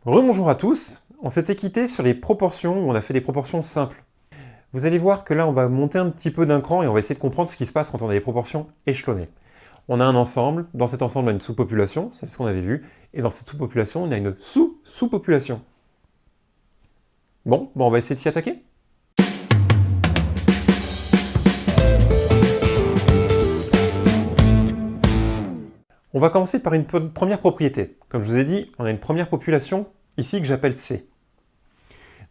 Rebonjour à tous, on s'était quitté sur les proportions où on a fait des proportions simples. Vous allez voir que là on va monter un petit peu d'un cran et on va essayer de comprendre ce qui se passe quand on a des proportions échelonnées. On a un ensemble, dans cet ensemble on a une sous-population, c'est ce qu'on avait vu, et dans cette sous-population on a une sous-sous-population. Bon, on va essayer de s'y attaquer. On va commencer par une première propriété. Comme je vous ai dit, on a une première population ici que j'appelle C.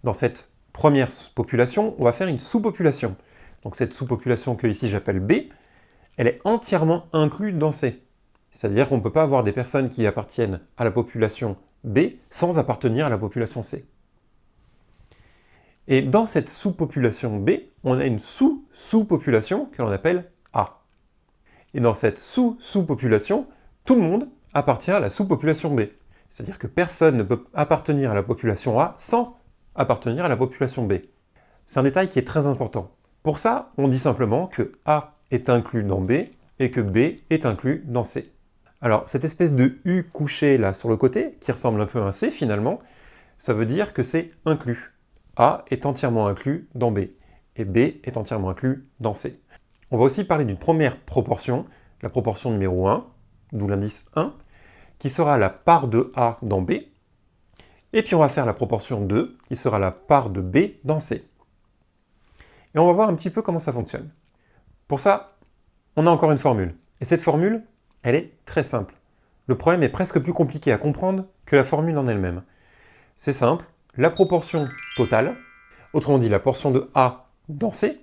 Dans cette première population, on va faire une sous-population. Donc cette sous-population que ici j'appelle B, elle est entièrement inclue dans C. C'est-à-dire qu'on ne peut pas avoir des personnes qui appartiennent à la population B sans appartenir à la population C. Et dans cette sous-population B, on a une sous-sous-population que l'on appelle A. Et dans cette sous-sous-population, tout le monde appartient à la sous-population B. C'est-à-dire que personne ne peut appartenir à la population A sans appartenir à la population B. C'est un détail qui est très important. Pour ça, on dit simplement que A est inclus dans B et que B est inclus dans C. Alors, cette espèce de U couché là sur le côté, qui ressemble un peu à un C finalement, ça veut dire que c'est inclus. A est entièrement inclus dans B et B est entièrement inclus dans C. On va aussi parler d'une première proportion, la proportion numéro 1, d'où l'indice 1, qui sera la part de A dans B, et puis on va faire la proportion 2, qui sera la part de B dans C. Et on va voir un petit peu comment ça fonctionne. Pour ça, on a encore une formule. Et cette formule, elle est très simple. Le problème est presque plus compliqué à comprendre que la formule en elle-même. C'est simple, la proportion totale, autrement dit la portion de A dans C,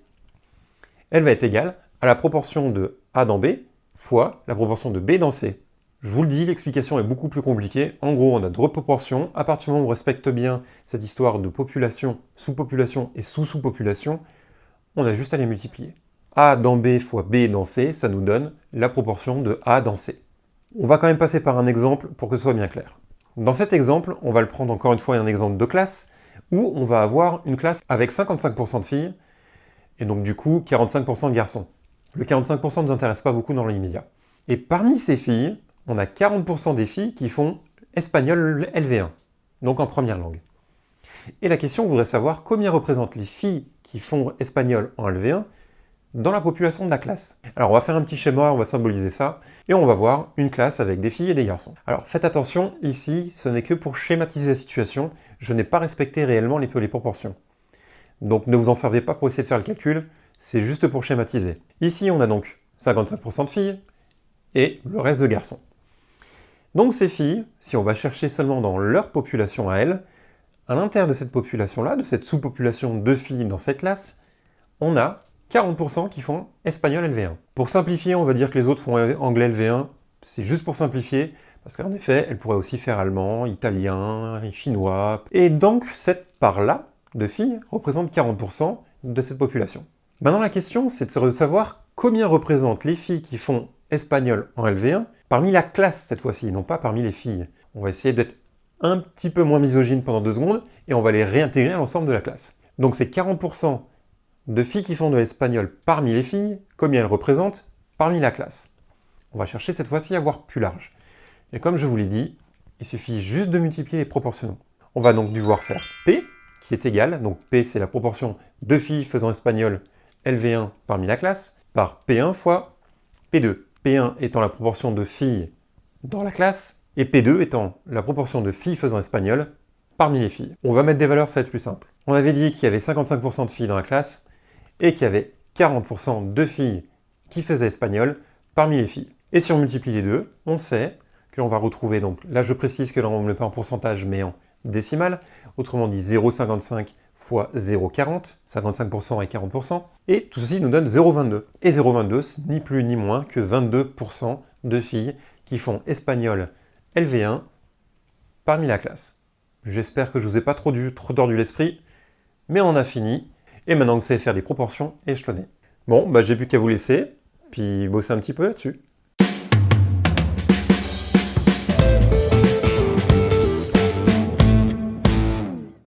elle va être égale à la proportion de A dans B fois la proportion de B dans C. Je vous le dis, l'explication est beaucoup plus compliquée. En gros, on a deux proportions. À partir du moment où on respecte bien cette histoire de population, sous-population et sous-sous-population, on a juste à les multiplier. A dans B fois B dans C, ça nous donne la proportion de A dans C. On va quand même passer par un exemple pour que ce soit bien clair. Dans cet exemple, on va le prendre encore une fois un exemple de classe, où on va avoir une classe avec 55% de filles, et donc du coup 45% de garçons. Le 45% ne nous intéresse pas beaucoup dans l'immédiat. Et parmi ces filles, on a 40% des filles qui font espagnol LV1, donc en première langue. Et la question voudrait savoir combien représentent les filles qui font espagnol en LV1 dans la population de la classe. Alors on va faire un petit schéma, on va symboliser ça, et on va voir une classe avec des filles et des garçons. Alors faites attention, ici, ce n'est que pour schématiser la situation, je n'ai pas respecté réellement les proportions. Donc ne vous en servez pas pour essayer de faire le calcul, c'est juste pour schématiser. Ici on a donc 55% de filles, et le reste de garçons. Donc ces filles, si on va chercher seulement dans leur population à elles, à l'intérieur de cette population-là, de cette sous-population de filles dans cette classe, on a 40% qui font espagnol LV1. Pour simplifier, on va dire que les autres font anglais LV1, c'est juste pour simplifier, parce qu'en effet, elles pourraient aussi faire allemand, italien, chinois. Et donc cette part-là de filles représente 40% de cette population. Maintenant la question, c'est de savoir combien représentent les filles qui font espagnol en LV1 parmi la classe cette fois-ci, non pas parmi les filles. On va essayer d'être un petit peu moins misogyne pendant 2 secondes et on va les réintégrer à l'ensemble de la classe. Donc c'est 40% de filles qui font de l'espagnol parmi les filles, combien elles représentent parmi la classe. On va chercher cette fois-ci à voir plus large. Et comme je vous l'ai dit, il suffit juste de multiplier les proportionnels. On va donc devoir faire P, qui est égal, donc P c'est la proportion de filles faisant espagnol LV1 parmi la classe, par P1 fois P2. P1 étant la proportion de filles dans la classe, et P2 étant la proportion de filles faisant espagnol parmi les filles. On va mettre des valeurs, ça va être plus simple. On avait dit qu'il y avait 55% de filles dans la classe, et qu'il y avait 40% de filles qui faisaient espagnol parmi les filles. Et si on multiplie les deux, on sait que l'on va retrouver, donc là je précise que l'on ne met pas en pourcentage mais en décimale, autrement dit 0,55 fois 0,40, 55% et 40%, et tout ceci nous donne 0,22. Et 0,22, c'est ni plus ni moins que 22% de filles qui font espagnol LV1 parmi la classe. J'espère que je ne vous ai pas trop tordu l'esprit, mais on a fini, et maintenant vous savez faire des proportions échelonnées. Bon, j'ai plus qu'à vous laisser, puis bosser un petit peu là-dessus.